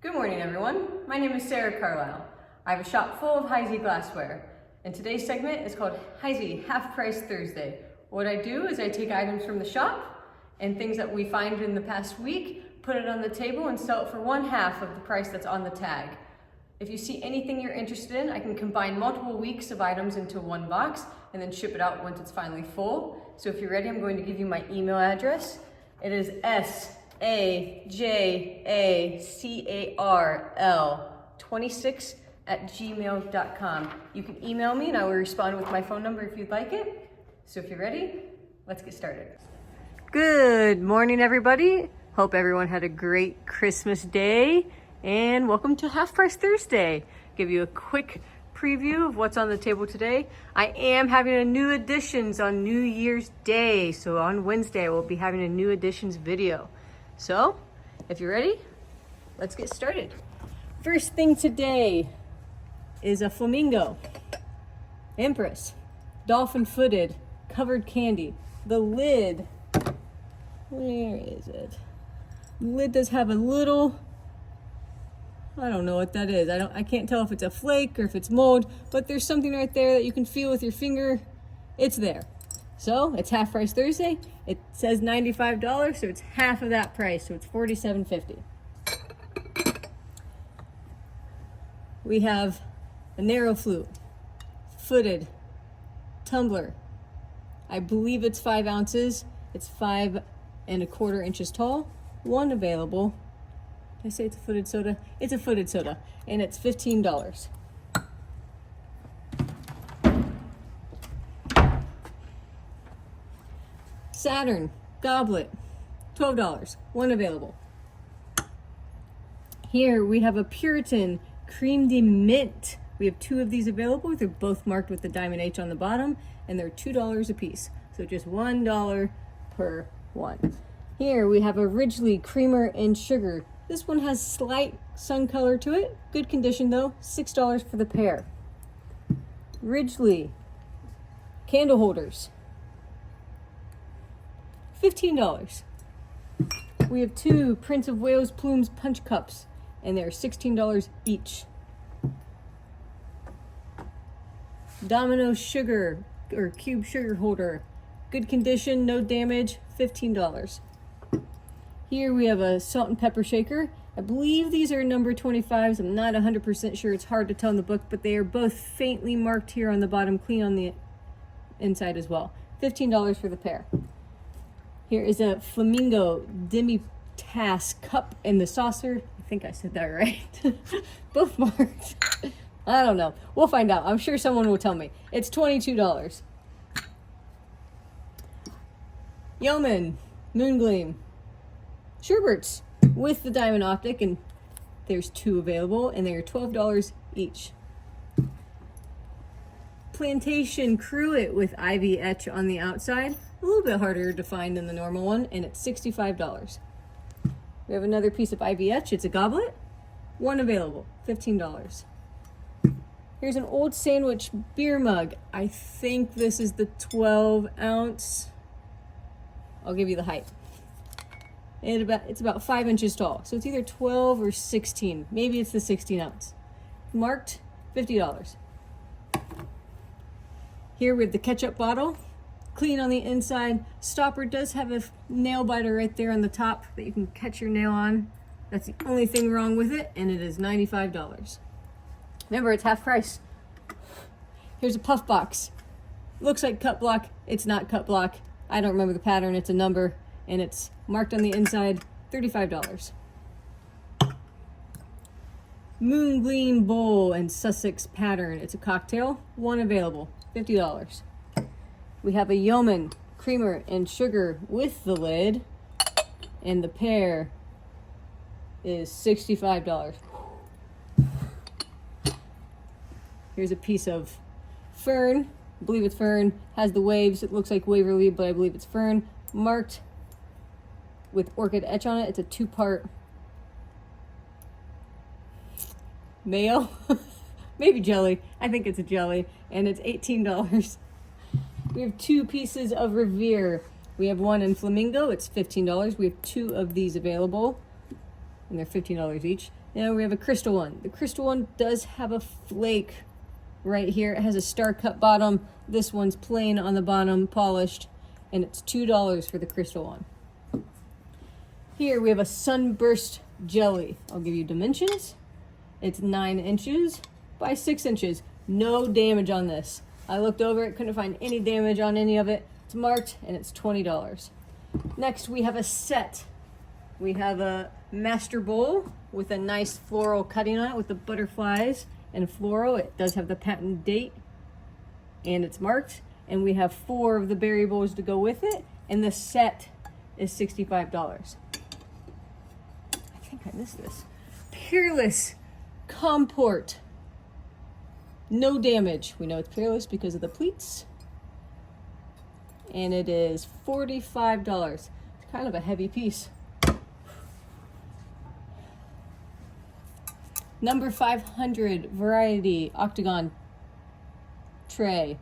Good morning, everyone. My name is Sarah Carlisle. I have a shop full of Heisey glassware, and today's segment is called Heisey Half Price Thursday. What I do is I take items from the shop and things that we find in the past week, put it on the table and sell it for 1/2 of the price that's on the tag. If you see anything you're interested in, I can combine multiple weeks of items into one box and then ship it out once it's finally full. So if you're ready, I'm going to give you my email address. It is sajacarl26@gmail.com. You can email me and I will respond with my phone number if you'd like it. So if you're ready, let's get started. Good morning, everybody. Hope everyone had a great Christmas day and welcome to Half Price Thursday. Give you a quick preview of what's on the table today. I am having a new additions on New Year's Day. So on Wednesday, I will be having a new additions video. So if you're ready, let's get started. First thing today is a flamingo, Empress, dolphin footed, covered candy. The lid, where is it? The lid does have a little, I don't know what that is. I can't tell if it's a flake or if it's mold, but there's something right there that you can feel with your finger. It's there. So it's Half Price Thursday. It says $95, so it's half of that price, so it's $47.50. We have a narrow flute, footed tumbler. I believe it's 5 ounces. It's 5 1/4 inches tall. One available. Did I say it's a footed soda? It's a footed soda, and it's $15. Saturn goblet, $12, one available. Here we have a Puritan Cream de Mint. We have 2 of these available. They're both marked with the diamond H on the bottom, and they're $2 a piece. So just $1 per one. Here we have a Ridgely Creamer and Sugar. This one has slight sun color to it. Good condition though, $6 for the pair. Ridgely candle holders, $15. We have 2 Prince of Wales Plumes punch cups, and they're $16 each. Domino sugar or cube sugar holder, good condition, no damage, $15. Here we have a salt and pepper shaker. I believe these are number 25s. I'm not 100% sure. It's hard to tell in the book, but they are both faintly marked here on the bottom, clean on the inside as well. $15 for the pair. Here is a Flamingo Demi-Tasse cup and the saucer. I think I said that right. Both marked. I don't know. We'll find out. I'm sure someone will tell me. It's $22. Yeoman Moon Gleam Sherberts with the diamond optic, and there's 2 available, and they're $12 each. Plantation Cruet with ivy etch on the outside, a little bit harder to find than the normal one, and it's $65. We have another piece of ivy etch. It's a goblet, 1 available, $15. Here's an Old Sandwich beer mug. I think this is the 12 ounce. I'll give you the height. And it's about 5 inches tall. So it's either 12 or 16. Maybe it's the 16 ounce. Marked $50. Here with the ketchup bottle, clean on the inside. Stopper does have a nail biter right there on the top that you can catch your nail on. That's the only thing wrong with it, and it is $95. Remember, it's half price. Here's a puff box. Looks like cut block. It's not cut block. I don't remember the pattern. It's a number, and it's marked on the inside, $35. Moon Gleam Bowl and Sussex pattern. It's a cocktail, 1 available, $50. We have a Yeoman Creamer and Sugar with the lid, and the pair is $65. Here's a piece of fern. I believe it's fern. Has the waves. It looks like Waverly, but I believe it's fern. Marked with orchid etch on it. It's a 2-part mayo. Maybe jelly. I think it's a jelly. And it's $18. We have 2 pieces of Revere. We have one in Flamingo. It's $15. We have 2 of these available. and they're $15 each. Now we have a crystal one. The crystal one does have a flake right here. It has a star cut bottom. This one's plain on the bottom, polished, and it's $2 for the crystal one. Here we have a sunburst jelly. I'll give you dimensions. It's 9 inches by 6 inches. No damage on this. I looked over it, couldn't find any damage on any of it. It's marked and it's $20. Next we have a set. We have a master bowl with a nice floral cutting on it with the butterflies and floral. It does have the patent date and it's marked. And we have 4 of the berry bowls to go with it. And the set is $65. I think I missed this. Peerless Comport. No damage. We know it's peerless because of the pleats. And it is $45. It's kind of a heavy piece. Number 500 variety octagon tray.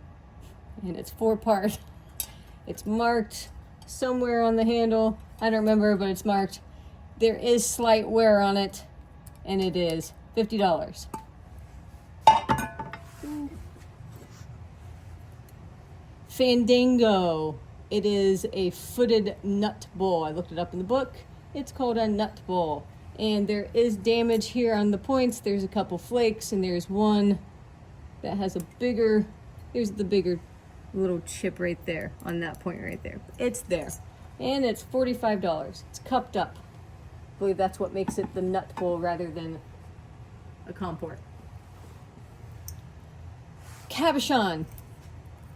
And it's 4-part. It's marked somewhere on the handle. I don't remember, but it's marked. There is slight wear on it, and it is $50. Fandango. It is a footed nut bowl. I looked it up in the book. It's called a nut bowl. And there is damage here on the points. There's a couple flakes, and there's one that has a bigger, there's the bigger little chip right there on that point right there. It's there. And it's $45. It's cupped up. I believe that's what makes it the nut bowl rather than a comport. Cabochon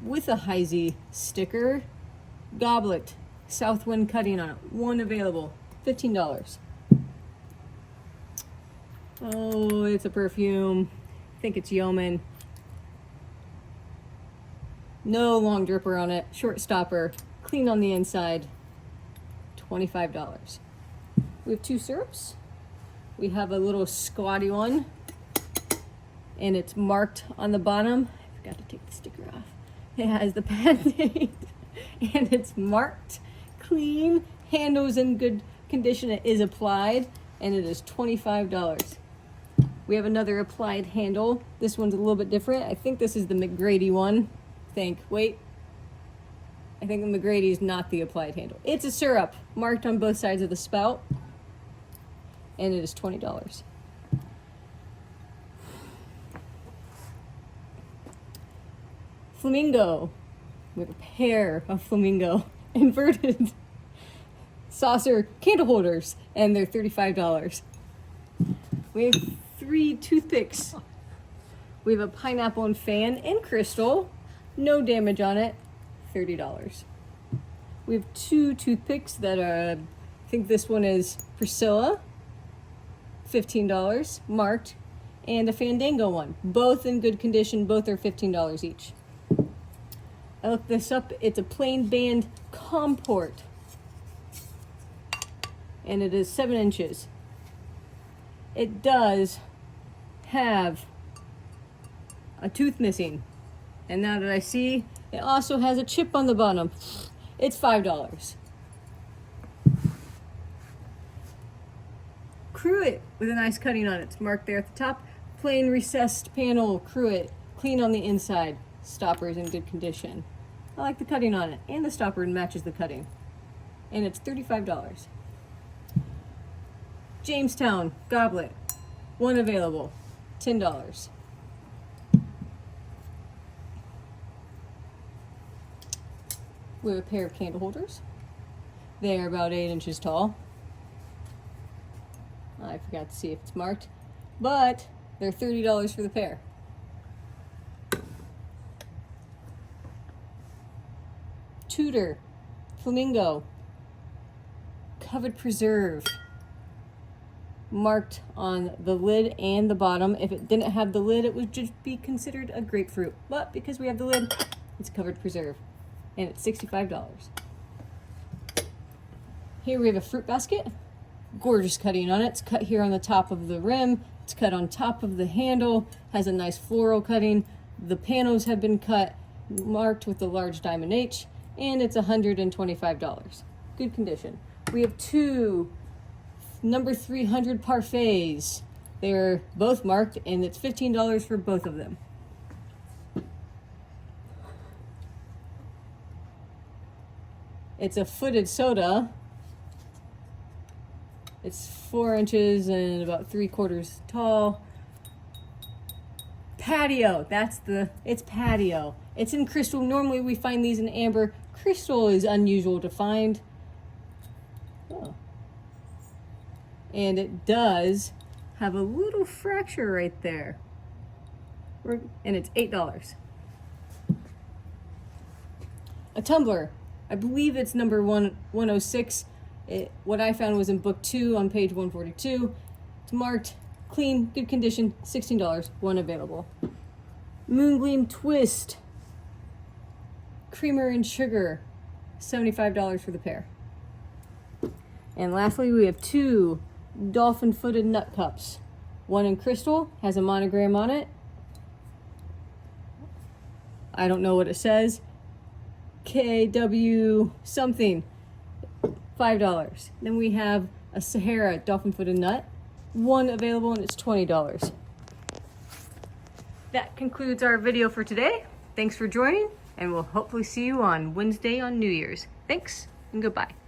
with a Heisey sticker. Goblet. Southwind cutting on it. One available. $15. Oh, it's a perfume. I think it's Yeoman. No long dripper on it. Short stopper. Clean on the inside. $25. We have 2 syrups. We have a little squatty one. And it's marked on the bottom. I forgot to take the sticker off. It has the patent date. And it's marked. Clean. Handle's in good condition. It is applied. And it is $25. We have another applied handle. This one's a little bit different. I think this is the McGrady one. I think the McGrady is not the applied handle. It's a syrup marked on both sides of the spout. And it is $20. Flamingo. We have a pair of Flamingo inverted saucer candle holders, and they're $35. We have 3 toothpicks. We have a pineapple and fan in crystal, no damage on it, $30. We have 2 toothpicks that are, I think this one is Priscilla, $15, marked, and a Fandango one, both in good condition, both are $15 each. I looked this up, it's a plain band comport, and it is 7 inches. It does have a tooth missing, and now that I see, it also has a chip on the bottom. It's $5. Cruet with a nice cutting on it. It's marked there at the top. Plain recessed panel, cruet, clean on the inside. Stopper is in good condition. I like the cutting on it, and the stopper matches the cutting. And it's $35. Jamestown goblet, one available, $10. We have a pair of candle holders. They are about 8 inches tall. I forgot to see if it's marked, but they're $30 for the pair. Tudor Flamingo covered preserve, marked on the lid and the bottom. If it didn't have the lid, it would just be considered a grapefruit, but because we have the lid, it's covered preserve, and it's $65. Here we have a fruit basket. Gorgeous cutting on it. It's cut here on the top of the rim. It's cut on top of the handle. Has a nice floral cutting. The panels have been cut, marked with the large diamond H, and it's $125. Good condition. We have 2 number 300 parfaits. They're both marked and it's $15 for both of them. It's a footed soda. It's 4 inches and about 3/4 tall. Patio, it's patio. It's in crystal. Normally we find these in amber. Crystal is unusual to find. Oh. And it does have a little fracture right there. And it's $8. A tumbler. I believe it's number 106. What I found was in book 2 on page 142. It's marked clean, good condition, $16, one available. Moongleam Twist. Creamer and sugar, $75 for the pair. And lastly, we have 2 dolphin-footed nut cups. One in crystal, has a monogram on it. I don't know what it says. KW something, $5. Then we have a Sahara dolphin-footed nut, one available and it's $20. That concludes our video for today. Thanks for joining, and we'll hopefully see you on Wednesday on New Year's. Thanks and goodbye.